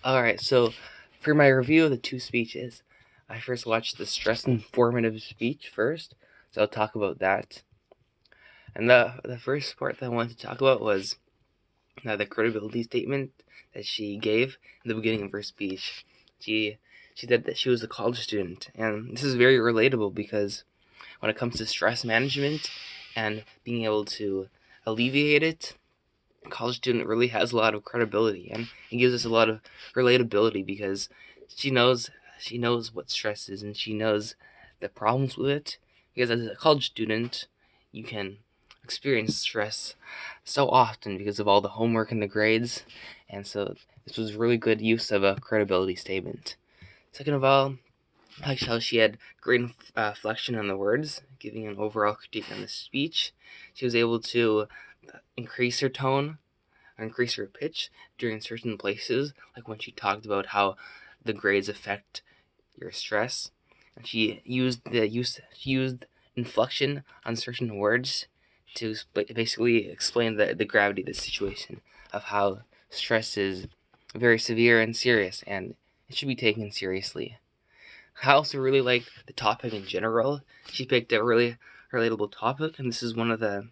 Alright, so for my review of the two speeches, I first watched the stress informative speech first, so I'll talk about that. And the first part that I wanted to talk about was the credibility statement that she gave in the beginning of her speech. She said that she was a college student, and this is very relatable because when it comes to stress management and being able to alleviate it, a college student really has a lot of credibility, and it gives us a lot of relatability because she knows what stress is, and she knows the problems with it. Because as a college student, you can experience stress so often because of all the homework and the grades, and so this was really good use of a credibility statement. Second of all, I liked how she had great inflection on the words, giving an overall critique on the speech. She was able to increase her tone or increase her pitch during certain places, like when she talked about how the grades affect your stress. And she used inflection on certain words to basically explain the gravity of the situation, of how stress is very severe and serious, and it should be taken seriously. I also really liked the topic in general. She picked a really relatable topic, and this is one of the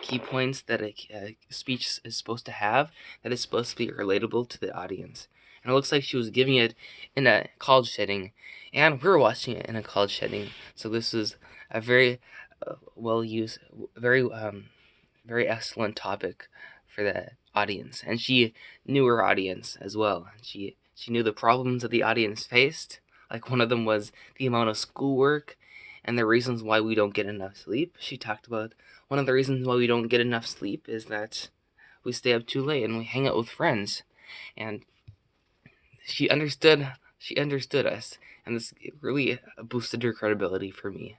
key points that a speech is supposed to have, that is supposed to be relatable to the audience. And it looks like she was giving it in a college setting, and we were watching it in a college setting. So this is a very well used, very excellent topic for the audience. And she knew her audience as well. She knew the problems that the audience faced. Like one of them was the amount of schoolwork and the reasons why we don't get enough sleep. She talked about one of the reasons why we don't get enough sleep is that we stay up too late and we hang out with friends. And she understood us, and this really boosted her credibility for me.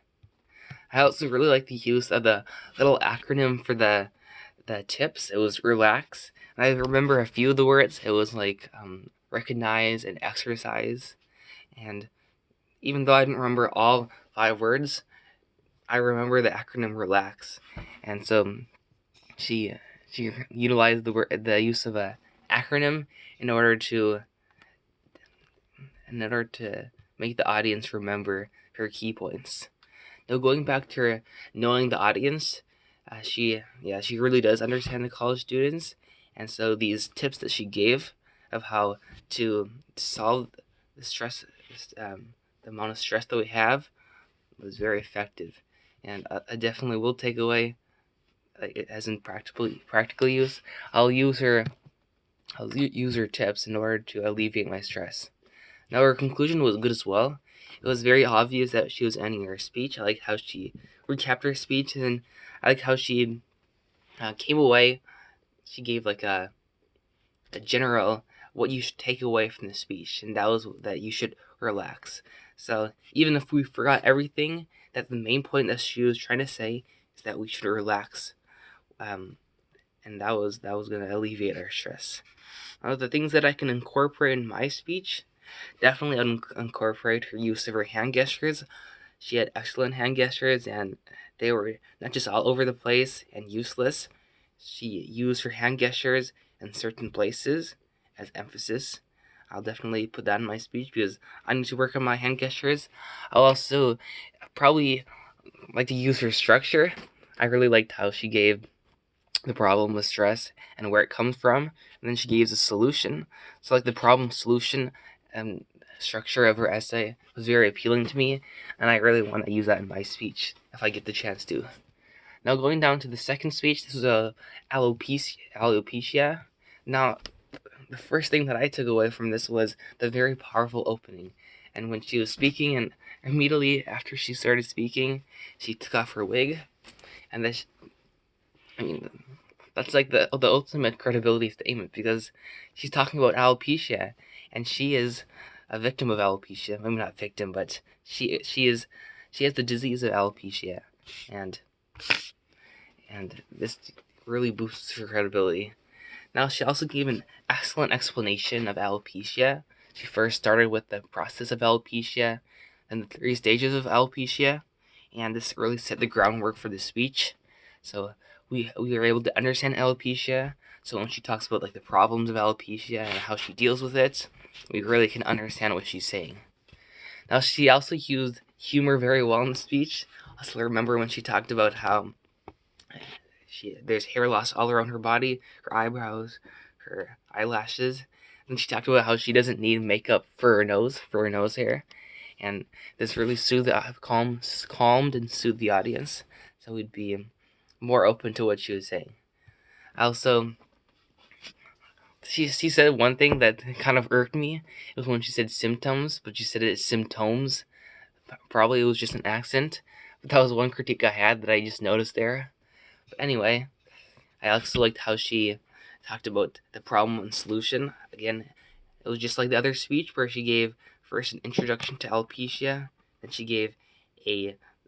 I also really like the use of the little acronym for the tips. It was relax. And I remember a few of the words. It was like recognize and exercise. And even though I didn't remember all 5 words, I remember the acronym relax. And so she utilized the use of a acronym in order to make the audience remember her key points. Now, going back to her knowing the audience, she really does understand the college students, and so these tips that she gave of how to solve the stress, the amount of stress that we have, was very effective, and I definitely will take away it as in practical use. I'll use her tips in order to alleviate my stress. Now, her conclusion was good as well. It was very obvious that she was ending her speech. I like how she recapped her speech, and I like how she came away. She gave like a general what you should take away from the speech, and that was that you should relax. So even if we forgot everything, that the main point that she was trying to say is that we should relax, and that was going to alleviate our stress. The things that I can incorporate in my speech, definitely incorporate her use of her hand gestures. She had excellent hand gestures, and they were not just all over the place and useless. She used her hand gestures in certain places as emphasis. I'll definitely put that in my speech because I need to work on my hand gestures. I'll also probably like to use her structure. I really liked how she gave the problem with stress and where it comes from, and then she gives a solution. So like the problem solution and structure of her essay was very appealing to me, and I really want to use that in my speech if I get the chance to. Now, going down to the second speech, this was alopecia. Now, the first thing that I took away from this was the very powerful opening, and when she was speaking, and immediately after she started speaking, she took off her wig, and this, I mean, that's like the ultimate credibility statement because she's talking about alopecia, and she is a victim of alopecia. Maybe not victim, but she has the disease of alopecia, and this really boosts her credibility. Now, she also gave an excellent explanation of alopecia. She first started with the process of alopecia and the 3 stages of alopecia, and this really set the groundwork for the speech. So we were able to understand alopecia. So when she talks about like the problems of alopecia and how she deals with it, we really can understand what she's saying. Now, she also used humor very well in the speech. I also remember when she talked about how there's hair loss all around her body, her eyebrows, her eyelashes. And she talked about how she doesn't need makeup for her nose hair. And this really calmed and soothed the audience. So we'd be more open to what she was saying. Also, she said one thing that kind of irked me. It was when she said symptoms, but she said it as symptoms. Probably it was just an accent. But that was one critique I had that I just noticed there. But anyway, I also liked how she talked about the problem and solution. Again, it was just like the other speech where she gave first an introduction to alopecia, then she gave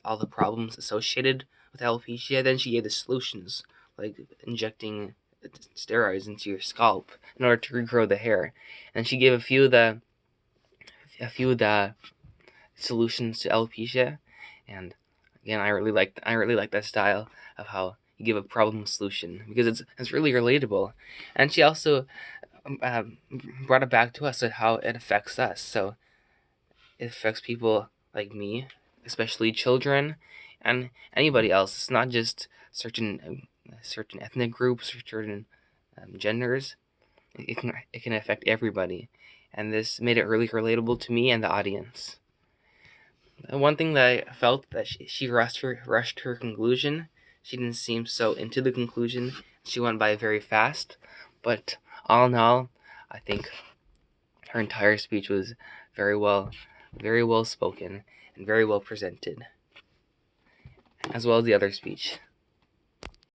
all the problems associated with alopecia, then she gave the solutions, like injecting steroids into your scalp in order to regrow the hair. And she gave a few of the solutions to alopecia, and again, I really like that style of how you give a problem solution because it's really relatable. And she also brought it back to us at how it affects us. So it affects people like me, especially children, and anybody else. It's not just certain ethnic groups or certain genders. It can affect everybody, and this made it really relatable to me and the audience. One thing that I felt that she rushed her conclusion. She didn't seem so into the conclusion. She went by very fast, but all in all, I think her entire speech was very well spoken and very well presented, as well as the other speech.